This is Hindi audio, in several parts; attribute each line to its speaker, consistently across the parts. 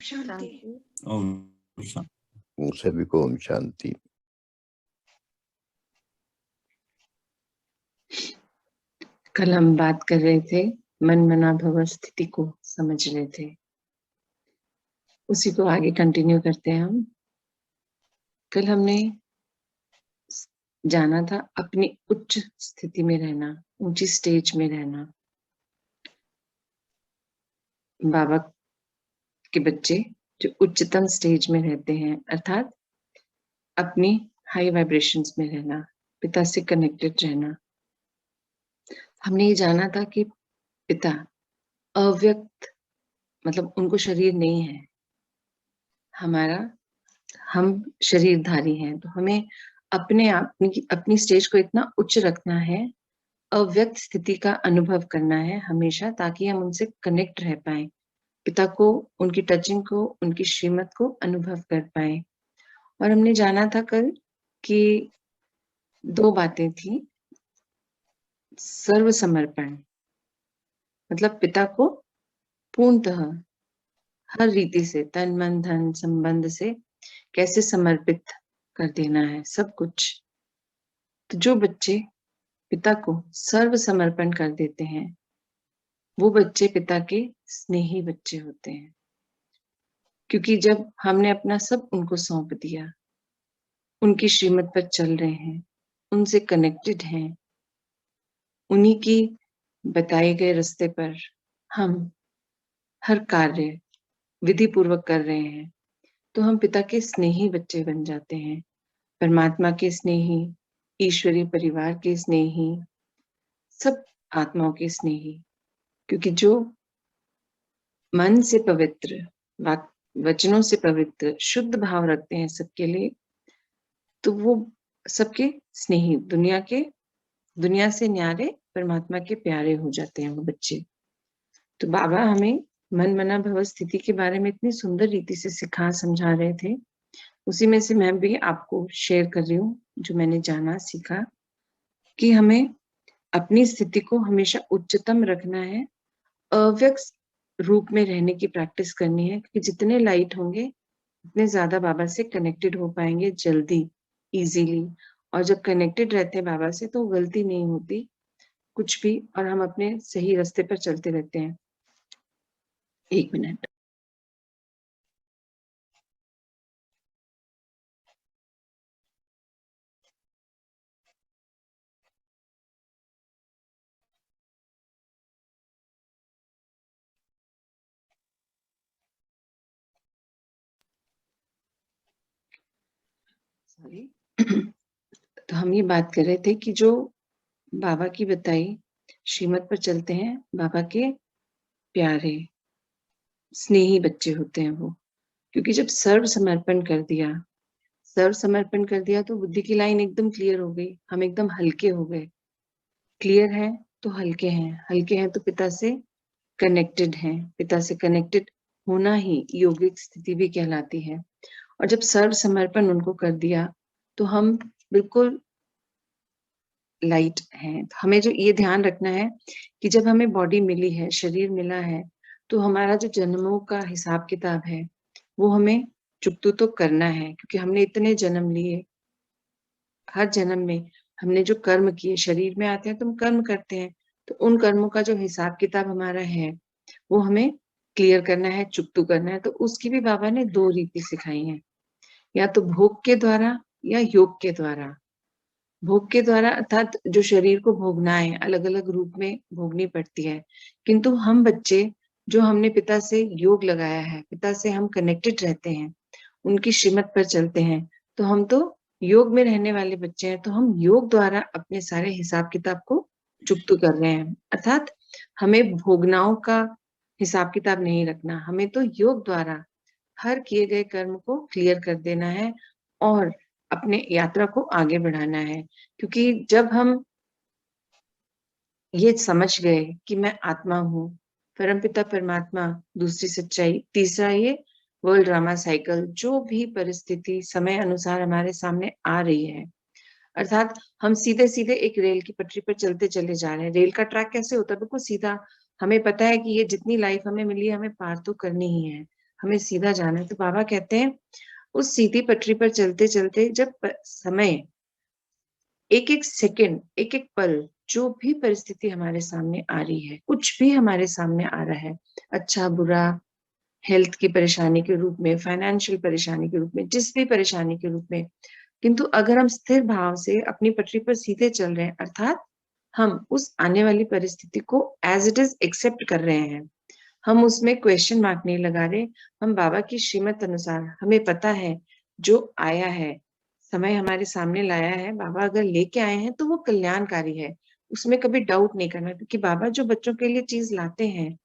Speaker 1: शांति।
Speaker 2: ओम शांति।
Speaker 3: सभी को ओम शांति।
Speaker 1: कल हम बात कर रहे थे, मन मना भव स्थिति को समझ रहे थे, उसी को आगे कंटिन्यू करते हैं हम। कल हमने जाना था अपनी उच्च स्थिति में रहना, ऊंची स्टेज में रहना। बाबा के बच्चे जो उच्चतम स्टेज में रहते हैं, अर्थात अपनी हाई वाइब्रेशंस में रहना, पिता से कनेक्टेड रहना। हमने ये जाना था कि पिता अव्यक्त, मतलब उनको शरीर नहीं है, हम शरीरधारी हैं, तो हमें अपनी स्टेज को इतना उच्च रखना है, अव्यक्त स्थिति का अनुभव करना है हमेशा, ताकि हम उनसे कनेक्ट रह पाए, पिता को, उनकी टचिंग को, उनकी श्रीमत को अनुभव कर पाए। और हमने जाना था कल कि दो बातें थी। सर्व समर्पण, मतलब पिता को पूर्णतः हर रीति से, तन मन धन संबंध से कैसे समर्पित कर देना है सब कुछ। तो जो बच्चे पिता को सर्व समर्पण कर देते हैं, वो बच्चे पिता के स्नेही बच्चे होते हैं। क्योंकि जब हमने अपना सब उनको सौंप दिया, उनकी श्रीमत पर चल रहे हैं, उनसे कनेक्टेड हैं, उन्हीं की बताए गए रास्ते पर हम हर कार्य विधि पूर्वक कर रहे हैं, तो हम पिता के स्नेही बच्चे बन जाते हैं, परमात्मा के स्नेही, ईश्वरीय परिवार के स्नेही, सब आत्माओं के स्नेही। क्योंकि जो मन से पवित्र, वचनों से पवित्र, शुद्ध भाव रखते हैं सबके लिए, तो वो सबके स्नेही, दुनिया से न्यारे, परमात्मा के प्यारे हो जाते हैं वो बच्चे। तो बाबा हमें मन मना भव स्थिति के बारे में इतनी सुंदर रीति से सिखा समझा रहे थे, उसी में से मैं भी आपको शेयर कर रही हूँ जो मैंने जाना सीखा, कि हमें अपनी स्थिति को हमेशा उच्चतम रखना है, अव्यक्त रूप में रहने की प्रैक्टिस करनी है। क्योंकि जितने लाइट होंगे उतने ज्यादा बाबा से कनेक्टेड हो पाएंगे जल्दी, इजीली। और जब कनेक्टेड रहते हैं बाबा से तो गलती नहीं होती कुछ भी, और हम अपने सही रास्ते पर चलते रहते हैं। एक मिनट। सॉरी। तो हम ये बात कर रहे थे कि जो बाबा की बताई श्रीमत पर चलते हैं, बाबा के प्यारे स्नेही बच्चे होते हैं वो। क्योंकि जब सर्व समर्पण कर दिया तो बुद्धि की लाइन एकदम क्लियर हो गई, हम एकदम हल्के हो गए। क्लियर है तो हल्के हैं तो पिता से कनेक्टेड हैं। पिता से कनेक्टेड होना ही योगिक स्थिति भी कहलाती है। और जब सर्व समर्पण उनको कर दिया तो हम बिल्कुल लाइट हैं। तो हमें जो ये ध्यान रखना है कि जब हमें बॉडी मिली है, शरीर मिला है, तो हमारा जो जन्मों का हिसाब किताब है वो हमें चुकता तो करना है। क्योंकि हमने इतने जन्म लिए, हर जन्म में हमने जो कर्म किए, शरीर में आते हैं तो हम कर्म करते हैं, तो उन कर्मों का जो हिसाब किताब हमारा है वो हमें क्लियर करना है, चुकतू करना है। तो उसकी भी बाबा ने दो रीति सिखाई है, या तो भोग के द्वारा या योग के द्वारा। भोग के द्वारा अर्थात जो शरीर को भोगना है, अलग अलग रूप में भोगनी पड़ती है। किंतु हम बच्चे जो हमने पिता से योग लगाया है, पिता से हम कनेक्टेड रहते हैं, उनकी श्रीमत पर चलते हैं, तो हम तो योग में रहने वाले बच्चे हैं। तो हम योग द्वारा अपने सारे हिसाब किताब को चुकतू कर रहे हैं। अर्थात हमें भोगनाओं का हिसाब किताब नहीं रखना, हमें तो योग द्वारा हर किए गए कर्म को क्लियर कर देना है और अपने यात्रा को आगे बढ़ाना है। क्योंकि जब हम ये समझ गए कि मैं आत्मा हूँ, परमपिता परमात्मा दूसरी सच्चाई, तीसरा ये वर्ल्ड ड्रामा साइकिल, जो भी परिस्थिति समय अनुसार हमारे सामने आ रही है, अर्थात हम सीधे सीधे एक रेल की पटरी पर चलते चले जा रहे हैं। रेल का ट्रैक कैसे होता है? बिल्कुल सीधा। हमें पता है कि ये जितनी लाइफ हमें मिली है हमें पार तो करनी ही है, हमें सीधा जाना है। तो बाबा कहते हैं उस सीधी पटरी पर चलते चलते जब समय, एक एक सेकंड, एक एक पल, जो भी परिस्थिति हमारे सामने आ रही है, कुछ भी हमारे सामने आ रहा है, अच्छा बुरा, हेल्थ की परेशानी के रूप में, फाइनेंशियल परेशानी के रूप में, जिस भी परेशानी के रूप में, किंतु अगर हम स्थिर भाव से अपनी पटरी पर सीधे चल रहे हैं, अर्थात हम उस आने वाली परिस्थिति को एज इट इज एक्सेप्ट कर रहे हैं, हम उसमें क्वेश्चन मार्क नहीं लगा रहे, हम बाबा की श्रीमत अनुसार, हमें पता है जो आया है, समय हमारे सामने लाया है, बाबा अगर लेके आए हैं तो वो कल्याणकारी है, उसमें कभी डाउट नहीं करना। क्योंकि बाबा जो बच्चों के लिए चीज लाते हैं,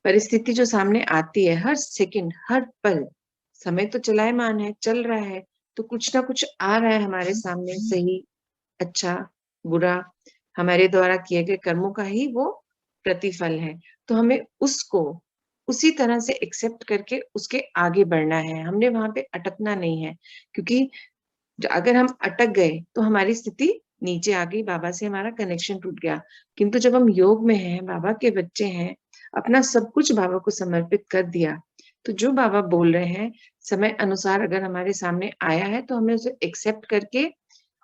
Speaker 1: परिस्थिति जो सामने आती है, हर सेकंड, हर पल, समय तो चलायमान है, चल रहा है, तो कुछ ना कुछ आ रहा है हमारे सामने, सही, अच्छा, बुरा, हमारे द्वारा किए गए कर्मों का ही वो प्रतिफल है। तो हमें उसको उसी तरह से एक्सेप्ट करके उसके आगे बढ़ना है, हमने वहां पे अटकना नहीं है। क्योंकि अगर हम अटक गए तो हमारी स्थिति नीचे आ गई, बाबा से हमारा कनेक्शन टूट गया। किंतु जब हम योग में हैं, बाबा के बच्चे हैं, अपना सब कुछ बाबा को समर्पित कर दिया, तो जो बाबा बोल रहे हैं समय अनुसार अगर हमारे सामने आया है तो हमें उसे एक्सेप्ट करके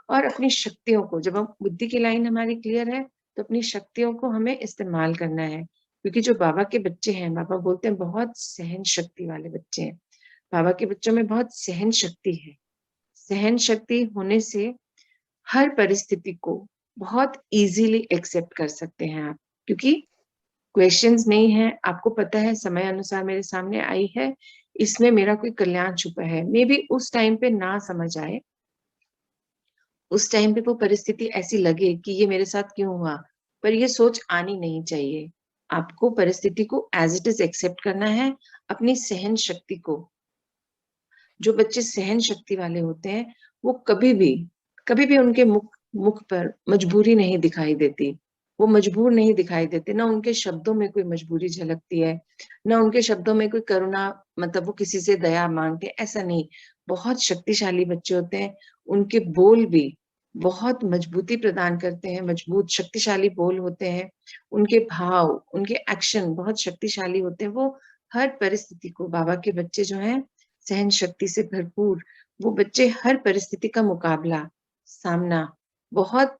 Speaker 1: और अपनी शक्तियों को, जब हम बुद्धि की लाइन हमारी क्लियर है तो अपनी शक्तियों को हमें इस्तेमाल करना है। क्योंकि जो बाबा के बच्चे हैं, बाबा बोलते हैं बहुत सहन शक्ति वाले बच्चे हैं, बाबा के बच्चों में बहुत सहन शक्ति है। सहन शक्ति होने से हर परिस्थिति को बहुत इजीली एक्सेप्ट कर सकते हैं आप, क्योंकि क्वेश्चंस नहीं है, आपको पता है समय अनुसार मेरे सामने आई है, इसमें मेरा कोई कल्याण छुपा है। मे बी उस टाइम पे ना समझ आए, उस टाइम पे वो परिस्थिति ऐसी लगे कि ये मेरे साथ क्यों हुआ, पर ये सोच आनी नहीं चाहिए। आपको परिस्थिति को एज इट इज एक्सेप्ट करना है, अपनी सहन शक्ति को। जो बच्चे सहन शक्ति वाले होते हैं वो कभी भी उनके मुख पर मजबूरी नहीं दिखाई देती, वो मजबूर नहीं दिखाई देते, ना उनके शब्दों में कोई मजबूरी झलकती है, ना उनके शब्दों में कोई करुणा, मतलब वो किसी से दया मांगते, ऐसा नहीं। बहुत शक्तिशाली बच्चे होते हैं, उनके बोल भी बहुत मजबूती प्रदान करते हैं, मजबूत शक्तिशाली बोल होते हैं, उनके भाव, उनके एक्शन बहुत शक्तिशाली होते हैं। वो हर परिस्थिति को, बाबा के बच्चे जो हैं सहन शक्ति से भरपूर, वो बच्चे हर परिस्थिति का मुकाबला, सामना बहुत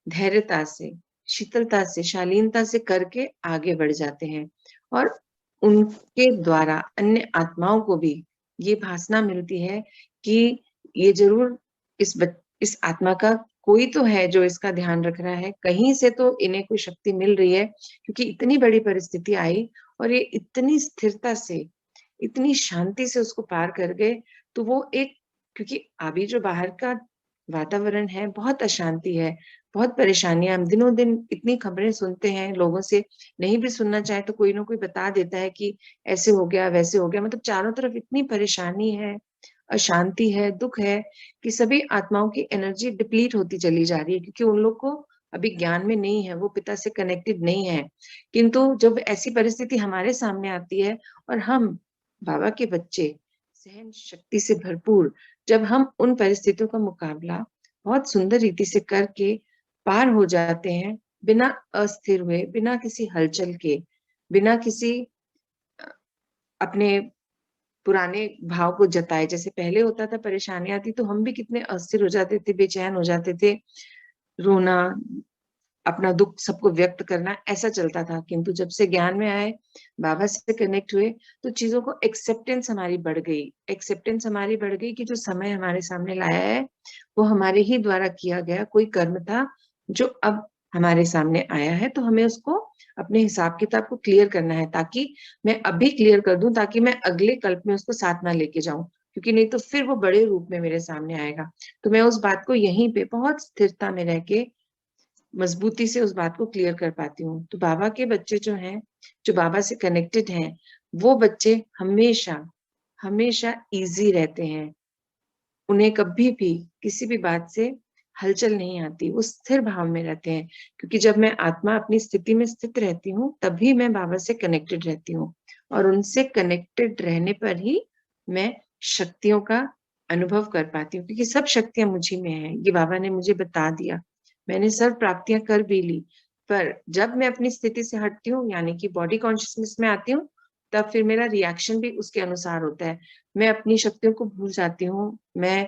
Speaker 1: धैर्यता से, शीतलता से, शालीनता से करके आगे बढ़ जाते हैं। और उनके द्वारा अन्य आत्माओं को भी ये भासना मिलती है कि ये जरूर इस आत्मा का कोई तो है जो इसका ध्यान रख रहा है, कहीं से तो इन्हें कोई शक्ति मिल रही है, क्योंकि इतनी बड़ी परिस्थिति आई और ये इतनी स्थिरता से, इतनी शांति से उसको पार कर गए। तो वो एक, क्योंकि अभी जो बाहर का वातावरण है बहुत अशांति है, बहुत परेशानियां, हम दिनों दिन इतनी खबरें सुनते हैं, लोगों से नहीं भी सुनना चाहे तो कोई ना कोई बता देता है कि ऐसे हो गया, वैसे हो गया, मतलब चारों तरफ इतनी परेशानी है, अशांति है, दुख है, कि सभी आत्माओं की एनर्जी डिप्लीट होती चली जा रही है, क्योंकि उन लोग को अभी ज्ञान में नहीं है, वो पिता से कनेक्टेड नहीं है। किंतु जब ऐसी परिस्थिति हमारे सामने आती है और हम बाबा के बच्चे सहन शक्ति से भरपूर, जब हम उन परिस्थितियों का मुकाबला बहुत सुंदर रीति से करके पार हो जाते हैं, बिना अस्थिर हुए, बिना किसी हलचल के, बिना किसी अपने पुराने भाव को जताए। जैसे पहले होता था, परेशानी आती तो हम भी कितने अस्थिर हो जाते थे, बेचैन हो जाते थे, रोना, अपना दुख सबको व्यक्त करना, ऐसा चलता था। किंतु जब से ज्ञान में आए, बाबा से कनेक्ट हुए, तो चीजों को एक्सेप्टेंस हमारी बढ़ गई, एक्सेप्टेंस हमारी बढ़ गई कि जो समय हमारे सामने लाया है वो हमारे ही द्वारा किया गया कोई कर्म था जो अब हमारे सामने आया है। तो हमें उसको अपने हिसाब किताब को क्लियर करना है, ताकि मैं अभी क्लियर कर दूं, ताकि मैं अगले कल्प में उसको साथ ना लेके जाऊं, क्योंकि नहीं तो फिर वो बड़े रूप में मेरे सामने आएगा। तो मैं उस बात को यहीं पे बहुत स्थिरता में रह के मजबूती से उस बात को क्लियर कर पाती हूँ। तो बाबा के बच्चे जो हैं, जो बाबा से कनेक्टेड हैं, वो बच्चे हमेशा हमेशा इजी रहते हैं, उन्हें कभी भी किसी भी बात से हलचल नहीं आती, वो स्थिर भाव में रहते हैं। क्योंकि जब मैं आत्मा अपनी स्थिति में स्थित रहती हूँ तभी मैं बाबा से कनेक्टेड रहती हूँ, और उनसे कनेक्टेड रहने पर ही मैं शक्तियों का अनुभव कर पाती हूँ, क्योंकि सब शक्तियां मुझी में है, ये बाबा ने मुझे बता दिया, मैंने सर्व प्राप्तियां कर भी ली। पर जब मैं अपनी स्थिति से हटती हूँ, यानी कि बॉडी कॉन्शियसनेस में आती हूँ, तब फिर मेरा रिएक्शन भी उसके अनुसार होता है। मैं अपनी शक्तियों को भूल जाती हूँ, मैं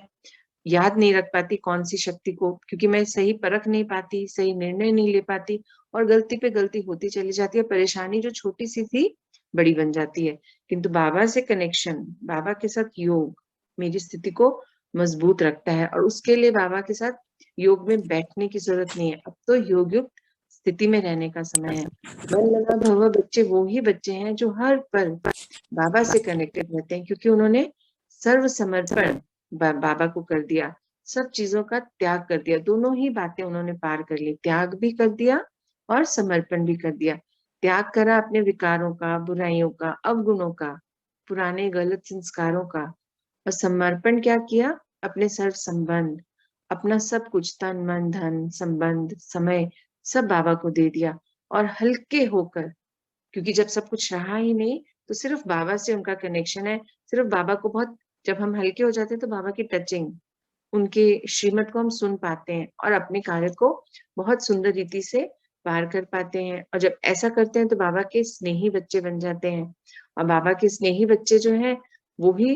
Speaker 1: याद नहीं रख पाती कौन सी शक्ति को, क्योंकि मैं सही परख नहीं पाती, सही निर्णय नहीं ले पाती और गलती पे गलती होती चली जाती है। परेशानी जो छोटी सी थी बड़ी बन जाती है। किंतु बाबा से कनेक्शन, बाबा के साथ योग मेरी स्थिति को मजबूत रखता है और उसके लिए बाबा के साथ योग में बैठने की जरूरत नहीं है। अब तो योग युक्त स्थिति में रहने का समय है। मन लगा भव बच्चे वो ही बच्चे हैं जो हर पल बाबा से कनेक्टेड रहते हैं, क्योंकि उन्होंने सर्व समर्पण बाबा को कर दिया, सब चीजों का त्याग कर दिया। दोनों ही बातें उन्होंने पार कर ली, त्याग भी कर दिया और समर्पण भी कर दिया। त्याग करा अपने विकारों का, बुराइयों का, अवगुणों का, पुराने गलत संस्कारों का, और समर्पण क्या किया? अपने सर्व संबंध, अपना सब कुछ, तन मन धन संबंध समय, सब बाबा को दे दिया। और हल्के होकर, क्योंकि जब सब कुछ रहा ही नहीं तो सिर्फ बाबा से उनका कनेक्शन है, सिर्फ बाबा को बहुत, जब हम हल्के हो जाते हैं तो बाबा की टचिंग, उनके श्रीमत को हम सुन पाते हैं और अपने कार्य को बहुत सुंदर रीति से पार कर पाते हैं। और जब ऐसा करते हैं तो बाबा के स्नेही बच्चे बन जाते हैं। और बाबा के स्नेही बच्चे जो हैं वो ही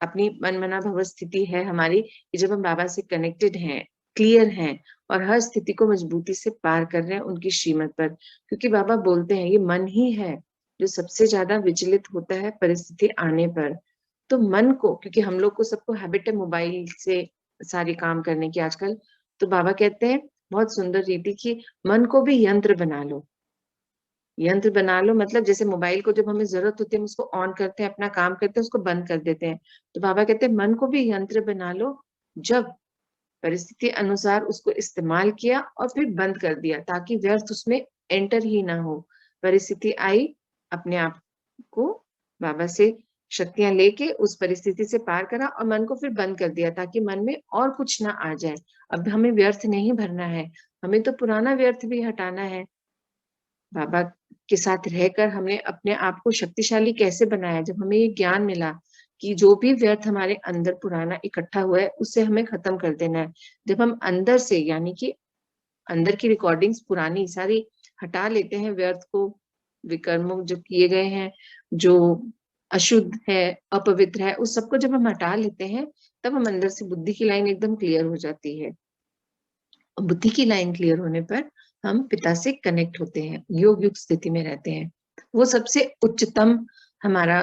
Speaker 1: अपनी मन मना भव स्थिति है हमारी, कि जब हम बाबा से कनेक्टेड हैं, क्लियर हैं और हर स्थिति को मजबूती से पार कर रहे हैं उनकी श्रीमत पर। क्योंकि बाबा बोलते हैं ये मन ही है जो सबसे ज्यादा विचलित होता है परिस्थिति आने पर। तो मन को, क्योंकि हम लोग को सबको हैबिट है मोबाइल से सारे काम करने की आजकल, तो बाबा कहते हैं बहुत सुंदर रीति की, मन को भी यंत्र बना लो। यंत्र बना लो मतलब जैसे मोबाइल को जब हमें जरूरत होती है हम उसको ऑन करते हैं, अपना काम करते हैं, उसको बंद कर देते हैं। तो बाबा कहते हैं मन को भी यंत्र बना लो, जब परिस्थिति अनुसार उसको इस्तेमाल किया और फिर बंद कर दिया, ताकि व्यर्थ उसमें एंटर ही ना हो। परिस्थिति आई, अपने आप को बाबा से शक्तियां लेके उस परिस्थिति से पार करा और मन को फिर बंद कर दिया, ताकि मन में और कुछ ना आ जाए। अब हमें व्यर्थ नहीं भरना है, हमें तो पुराना व्यर्थ भी हटाना है। बाबा के साथ रहकर हमने अपने आप को शक्तिशाली कैसे बनाया? जब हमें ये ज्ञान मिला कि जो भी व्यर्थ हमारे अंदर पुराना इकट्ठा हुआ है उससे हमें खत्म कर देना है। जब हम अंदर से, यानी कि अंदर की रिकॉर्डिंग्स पुरानी सारी हटा लेते हैं, व्यर्थ को, विकर्म जो किए गए हैं, जो अशुद्ध है, अपवित्र है, उस सबको जब हम हटा लेते हैं तब हम अंदर से बुद्धि की लाइन एकदम क्लियर हो जाती है। बुद्धि की लाइन क्लियर होने पर हम पिता से कनेक्ट होते हैं, योग युक्त स्थिति में रहते हैं। वो सबसे उच्चतम हमारा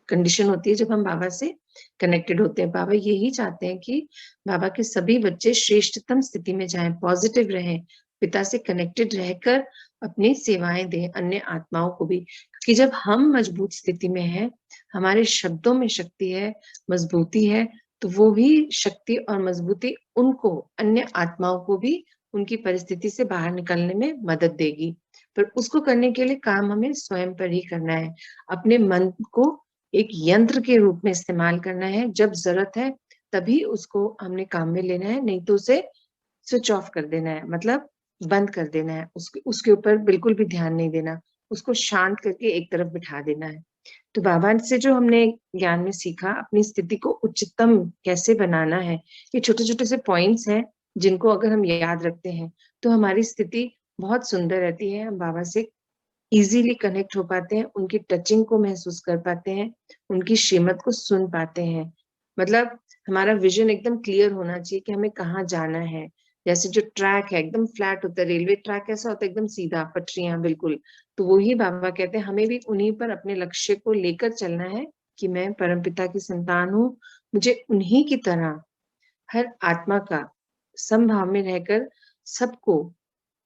Speaker 1: कंडीशन होती है जब हम बाबा से कनेक्टेड होते हैं। बाबा यही चाहते हैं कि बाबा के सभी बच्चे श्रेष्ठतम स्थिति में जाएं, पॉजिटिव रहें, पिता से कनेक्टेड रहकर अपनी सेवाएं दें अन्य आत्माओं को भी। क्योंकि जब हम मजबूत स्थिति में हैं, हमारे शब्दों में शक्ति है, मजबूती है, तो वो भी शक्ति और मजबूती उनको, अन्य आत्माओं को भी उनकी परिस्थिति से बाहर निकलने में मदद देगी। पर उसको करने के लिए काम हमें स्वयं पर ही करना है। अपने मन को एक यंत्र के रूप में इस्तेमाल करना है, जब जरूरत है तभी उसको हमने काम में लेना है, नहीं तो उसे स्विच ऑफ कर देना है, मतलब बंद कर देना है, उसके ऊपर बिल्कुल भी ध्यान नहीं देना, उसको शांत करके एक तरफ बिठा देना है। तो बाबा से जो हमने ज्ञान में सीखा, अपनी स्थिति को उच्चतम कैसे बनाना है, ये छोटे छोटे से पॉइंट्स हैं जिनको अगर हम याद रखते हैं तो हमारी स्थिति बहुत सुंदर रहती है। हम बाबा से इजीली कनेक्ट हो पाते हैं, उनकी टचिंग को महसूस कर पाते हैं, उनकी श्रीमत को सुन पाते हैं। मतलब हमारा विजन एकदम क्लियर होना चाहिए कि हमें कहाँ जाना है। जैसे जो ट्रैक है एकदम फ्लैट होता है, रेलवे ट्रैक कैसा होता है, एकदम सीधा, पटरियां बिल्कुल। तो वही बाबा कहते हैं हमें भी उन्हीं पर अपने लक्ष्य को लेकर चलना है, कि मैं परमपिता की संतान हूँ, मुझे उन्हीं की तरह हर आत्मा का समभाव में रहकर सबको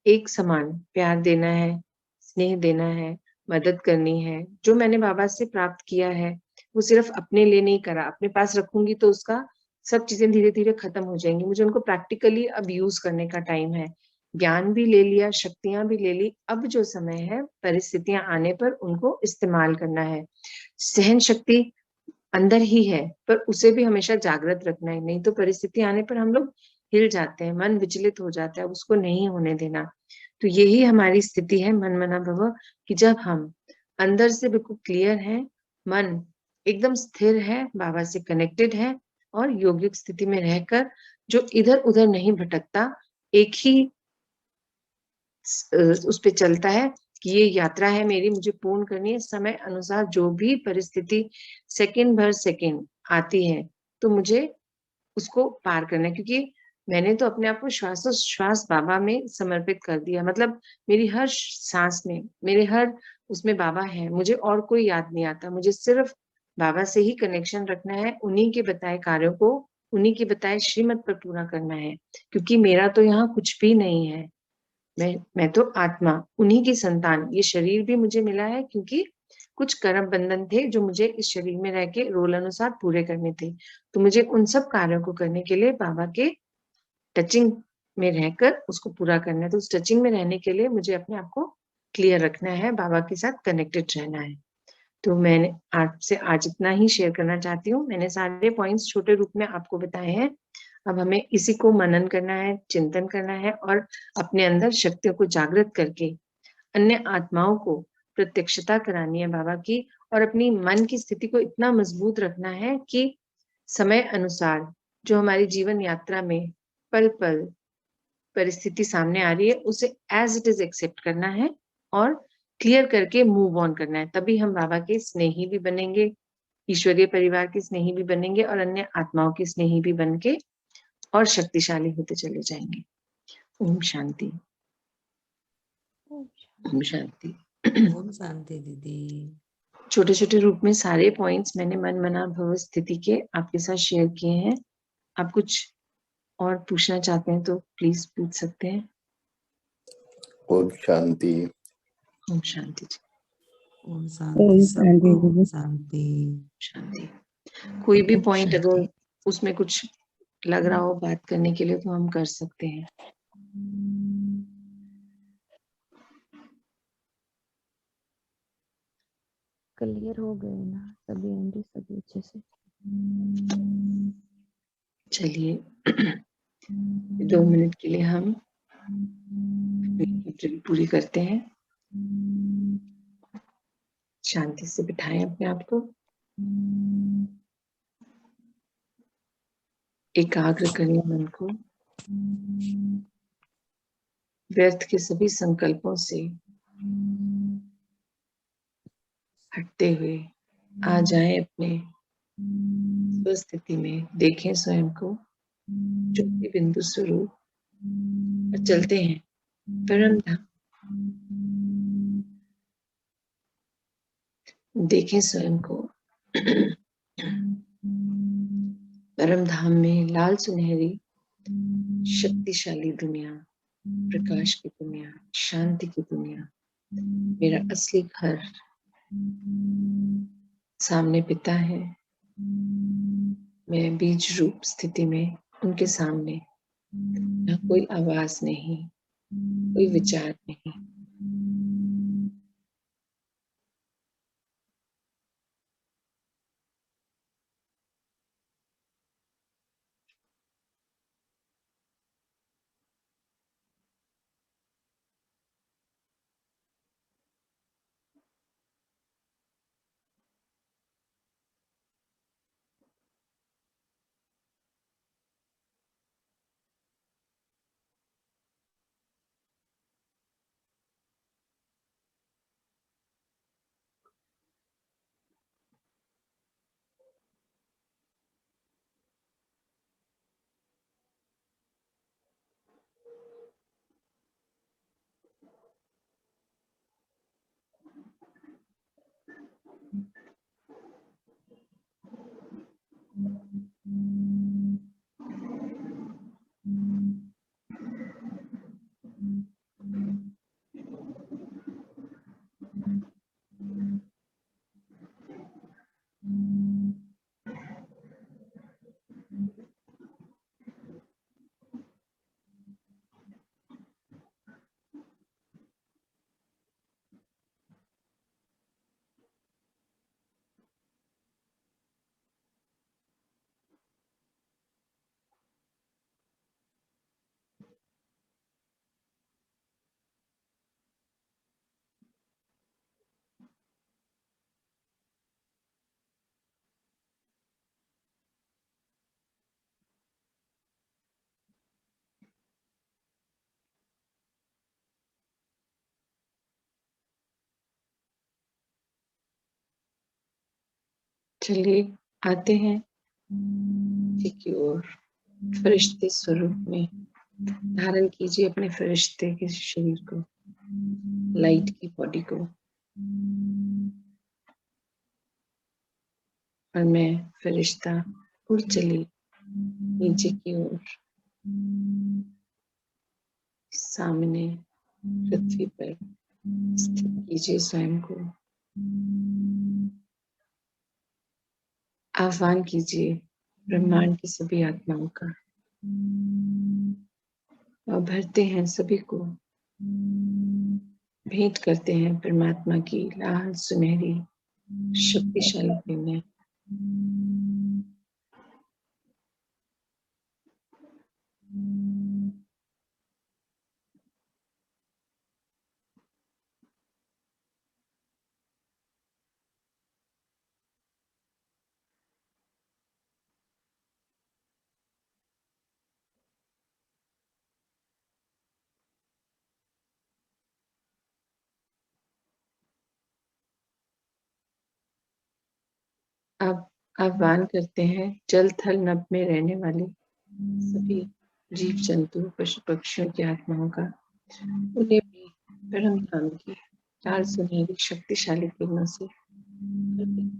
Speaker 1: एक समान प्यार देना है, स्नेह देना है, मदद करनी है। जो मैंने बाबा से प्राप्त किया है वो सिर्फ अपने लिए नहीं करा, अपने पास रखूंगी तो उसका सब चीजें धीरे धीरे खत्म हो जाएंगी। मुझे उनको प्रैक्टिकली अब यूज करने का टाइम है। ज्ञान भी ले लिया, शक्तियां भी ले ली, अब जो समय है परिस्थितियां आने पर उनको इस्तेमाल करना है। सहन शक्ति अंदर ही है, पर उसे भी हमेशा जागृत रखना है, नहीं तो परिस्थिति आने पर हम लोग हिल जाते हैं, मन विचलित हो जाता है, उसको नहीं होने देना। तो यही हमारी स्थिति है मन मना भव, कि जब हम अंदर से बिल्कुल क्लियर है, मन एकदम स्थिर है, बाबा से कनेक्टेड है और योगिक स्थिति में रहकर जो इधर उधर नहीं भटकता, एक ही उस पे चलता है कि ये यात्रा है मेरी, मुझे पूर्ण करनी है, समय अनुसार जो भी परिस्थिति सेकंड भर सेकंड आती है तो मुझे उसको पार करना है, क्योंकि मैंने तो अपने आप को श्वासोश्वास बाबा में समर्पित कर दिया। मतलब मेरी हर सांस में, मेरे हर उसमें बाबा है, मुझे और कोई याद नहीं आता, मुझे सिर्फ बाबा से ही कनेक्शन रखना है, उन्हीं के बताए कार्यों को, उन्हीं के बताए श्रीमत पर पूरा करना है, क्योंकि मेरा तो यहाँ कुछ भी नहीं है। मैं तो आत्मा, उन्हीं की संतान। ये शरीर भी मुझे मिला है क्योंकि कुछ कर्म बंधन थे जो मुझे इस शरीर में रह के रोल अनुसार पूरे करने थे। तो मुझे उन सब कार्यों को करने के लिए बाबा के टचिंग में रहकर उसको पूरा करना है। तो उस टचिंग में रहने के लिए मुझे अपने आप को क्लियर रखना है, बाबा के साथ कनेक्टेड रहना है। तो मैंने आपसे आज इतना ही शेयर करना चाहती हूँ। मैंने सारे पॉइंट्स छोटे रूप में आपको बताए हैं। अब हमें इसी को मनन करना है, चिंतन करना है और अपने अंदर शक्तियों को जागृत करके अन्य आत्माओं को प्रत्यक्षता करानी है बाबा की, और अपनी मन की स्थिति को इतना मजबूत रखना है कि समय अनुसार जो हमारी जीवन यात्रा में पल पल परिस्थिति सामने आ रही है उसे एज इट इज एक्सेप्ट करना है और क्लियर करके मूव ऑन करना है। तभी हम बाबा के स्नेही भी बनेंगे, ईश्वरीय परिवार के स्नेही भी बनेंगे और अन्य आत्माओं के स्नेही भी बन के और शक्तिशाली होते चले जाएंगे। ओम शांति। ओम शांति।
Speaker 3: ओम शांति दीदी।
Speaker 1: छोटे छोटे रूप में सारे पॉइंट्स मैंने मन मना भव स्थिति के आपके साथ शेयर किए हैं। आप कुछ और पूछना चाहते हैं तो प्लीज पूछ सकते हैं।
Speaker 4: ओम शांति।
Speaker 1: ओम शांति जी।
Speaker 3: ओम शांति, सबको ओम शांति।
Speaker 1: शांति। कोई भी पॉइंट अगर उसमें कुछ लग रहा हो बात करने के लिए तो हम कर सकते हैं।
Speaker 5: क्लियर हो गए ना सभी एंडी, सभी अच्छे से?
Speaker 1: चलिए 2 मिनट के लिए हम ड्रिल पूरी करते हैं। शांति से बिठाएं अपने आप को, एकाग्र करें मन को, व्यर्थ के सभी संकल्पों से हटते हुए आ जाएं अपने स्वस्थिति में। देखें स्वयं को ज्योति बिंदु स्वरूप और चलते हैं परम धाम। देखें स्वयं को परम धाम में, लाल सुनहरी शक्तिशाली दुनिया, प्रकाश की दुनिया, शांति की दुनिया। मेरा असली घर सामने पिता है, मैं बीज रूप स्थिति में उनके सामने, ना कोई आवाज नहीं, कोई विचार नहीं। चलिए आते हैं नीचे की ओर। फरिश्ते स्वरूप में धारण कीजिए अपने फरिश्ते के शरीर को, लाइट की बॉडी को, और मैं फरिश्ता उड़ चली नीचे की ओर। सामने पृथ्वी पर स्थित कीजिए स्वयं को। आह्वान कीजिए ब्रह्मांड की सभी आत्माओं का, और भरते हैं सभी को, भेंट करते हैं परमात्मा की लाल सुनहरी शक्तिशाली किरणें। अब आह्वान करते हैं जल थल नभ में रहने वाले सभी जीव जंतु पशु पक्षियों की आत्माओं का, उन्हें भी परम धाम की लाल सुनहरी शक्तिशाली किरणों से भर दें।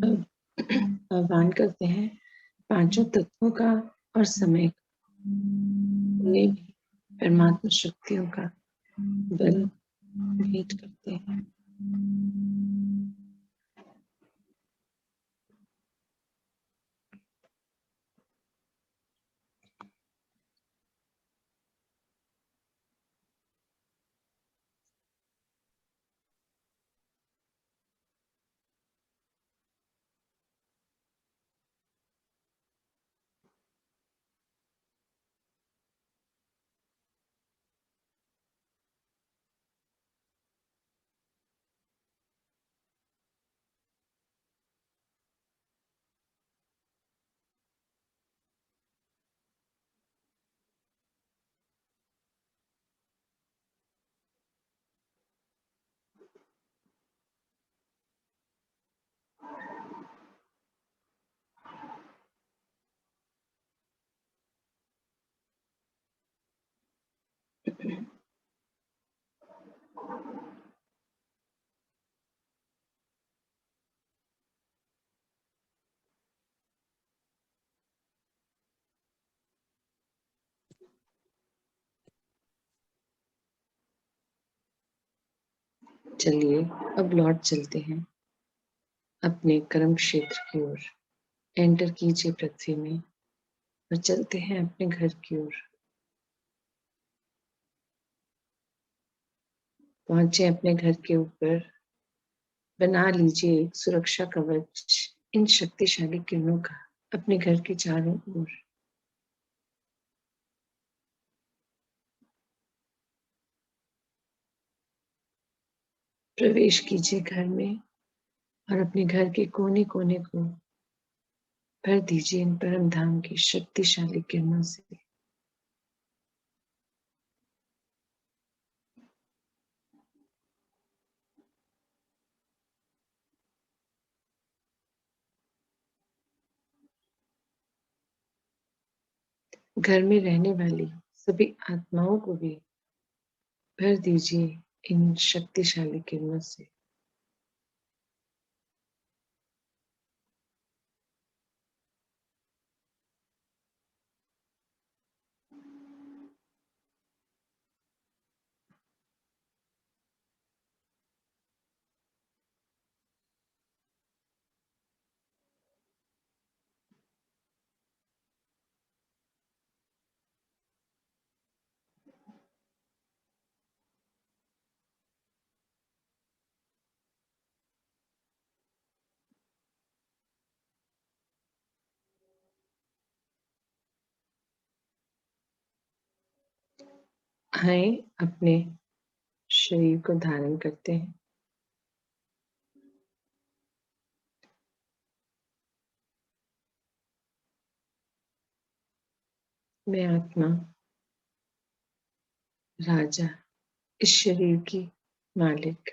Speaker 1: अब आह्वान करते हैं पांचों तत्वों का और समय का, उन्हें भी परमात्मा शक्तियों का बल भेंट करते हैं। चलिए अब लौट चलते हैं अपने कर्म क्षेत्र की ओर। एंटर कीजिए पृथ्वी में और चलते हैं अपने घर की ओर। पहुंचे अपने घर के ऊपर, बना लीजिए एक सुरक्षा कवच इन शक्तिशाली किरणों का अपने घर के चारों ओर। प्रवेश कीजिए घर में और अपने घर के कोने कोने को भर दीजिए इन परम धाम की शक्तिशाली किरणों से। घर में रहने वाली सभी आत्माओं को भी भर दीजिए इन शक्तिशाली किरणों से। आए अपने शरीर को धारण करते हैं। मैं आत्मा राजा, इस शरीर की मालिक,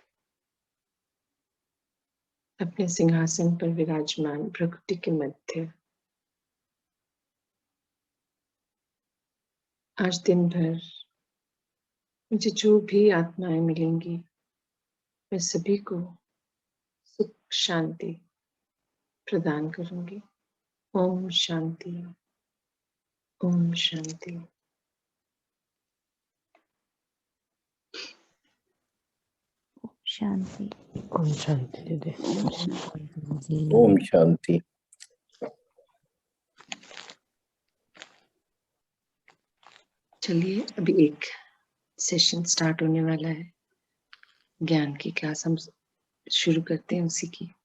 Speaker 1: अपने सिंहासन पर विराजमान प्रकृति के मध्य आज दिन भर मुझे जो भी आत्माएं मिलेंगी, मैं सभी को सुख शांति प्रदान करूंगी। ओम शांति, ओम शांति।
Speaker 5: शांति।
Speaker 3: ओम शांति दीदी।
Speaker 4: ओम शांति।
Speaker 1: चलिए अभी एक सेशन स्टार्ट होने वाला है। ज्ञान की क्लास हम शुरू करते हैं उसी की।